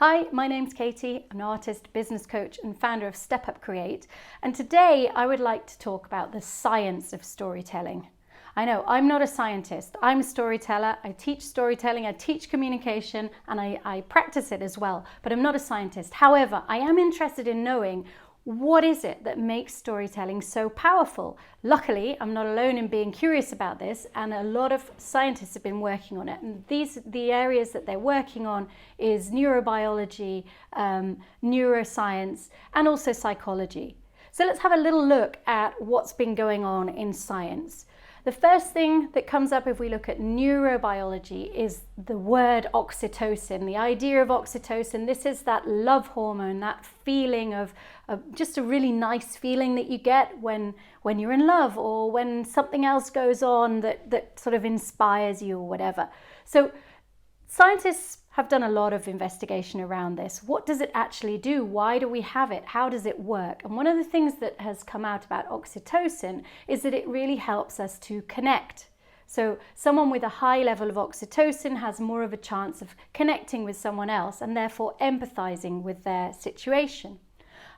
Hi, my name's Katie. I'm an artist, business coach and founder of Step Up Create. And today I would like to talk about the science of storytelling. I know, I'm not a scientist. I'm a storyteller. I teach storytelling, I teach communication, and I practice it as well. But I'm not a scientist. However, I am interested in knowing what is it that makes storytelling so powerful. Luckily, I'm not alone in being curious about this, and a lot of scientists have been working on it. And the areas that they're working on is neurobiology, neuroscience, and also psychology. So let's have a little look at what's been going on in science. The first thing that comes up if we look at neurobiology is the word oxytocin. The idea of oxytocin, this is that love hormone, that feeling of just a really nice feeling that you get when you're in love or when something else goes on that sort of inspires you or whatever. So scientists have done a lot of investigation around this. What does it actually do? Why do we have it? How does it work? And one of the things that has come out about oxytocin is that it really helps us to connect. So someone with a high level of oxytocin has more of a chance of connecting with someone else and therefore empathizing with their situation.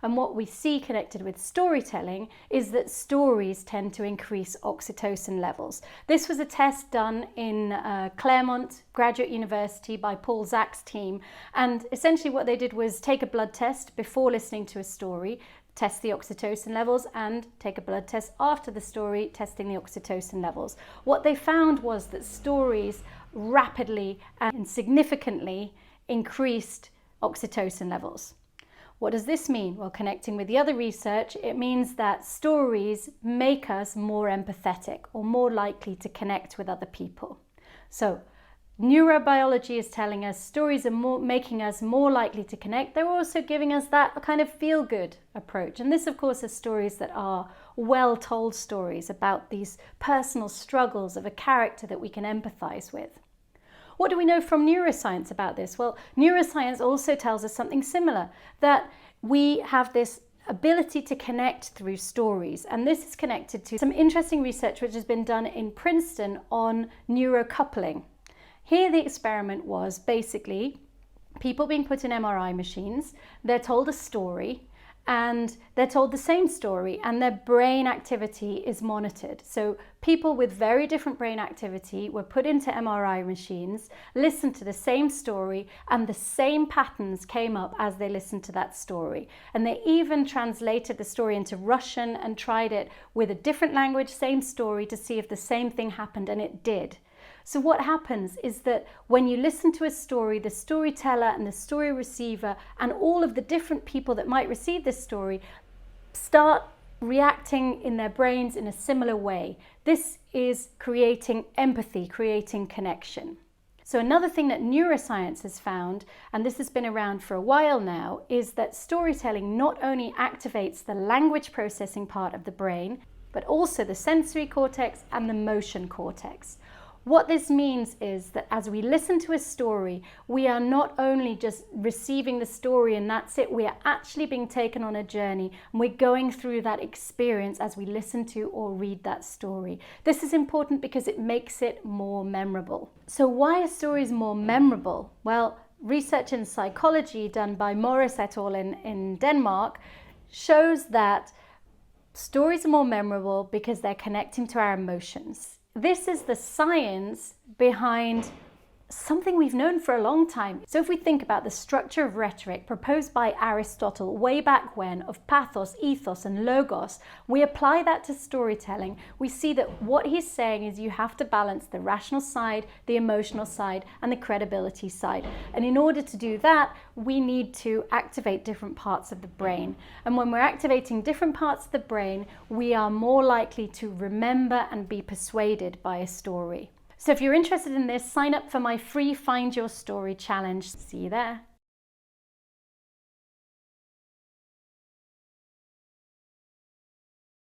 And what we see connected with storytelling is that stories tend to increase oxytocin levels. This was a test done in Claremont Graduate University by Paul Zach's team. And essentially what they did was take a blood test before listening to a story, test the oxytocin levels, and take a blood test after the story, testing the oxytocin levels. What they found was that stories rapidly and significantly increased oxytocin levels. What does this mean? Well, connecting with the other research, it means that stories make us more empathetic or more likely to connect with other people. So neurobiology is telling us stories are making us more likely to connect. They're also giving us that kind of feel-good approach. And this, of course, are stories that are well-told stories about these personal struggles of a character that we can empathize with. What do we know from neuroscience about this? Well, neuroscience also tells us something similar, that we have this ability to connect through stories. And this is connected to some interesting research which has been done in Princeton on neuro-coupling. Here the experiment was basically people being put in MRI machines, they're told a story, and they're told the same story, and their brain activity is monitored. So people with very different brain activity were put into MRI machines, listened to the same story, and the same patterns came up as they listened to that story. And they even translated the story into Russian and tried it with a different language, same story, to see if the same thing happened, and it did. So what happens is that when you listen to a story, the storyteller and the story receiver and all of the different people that might receive this story start reacting in their brains in a similar way. This is creating empathy, creating connection. So another thing that neuroscience has found, and this has been around for a while now, is that storytelling not only activates the language processing part of the brain, but also the sensory cortex and the motion cortex. What this means is that as we listen to a story, we are not only just receiving the story and that's it, we are actually being taken on a journey, and we're going through that experience as we listen to or read that story. This is important because it makes it more memorable. So why are stories more memorable? Well, research in psychology done by Morris et al. in Denmark shows that stories are more memorable because they're connecting to our emotions. This is the science behind something we've known for a long time. So if we think about the structure of rhetoric proposed by Aristotle way back when, of pathos, ethos, and logos, we apply that to storytelling. We see that what he's saying is you have to balance the rational side, the emotional side, and the credibility side. And in order to do that, we need to activate different parts of the brain. And when we're activating different parts of the brain, we are more likely to remember and be persuaded by a story. So if you're interested in this, sign up for my free Find Your Story challenge. See you there.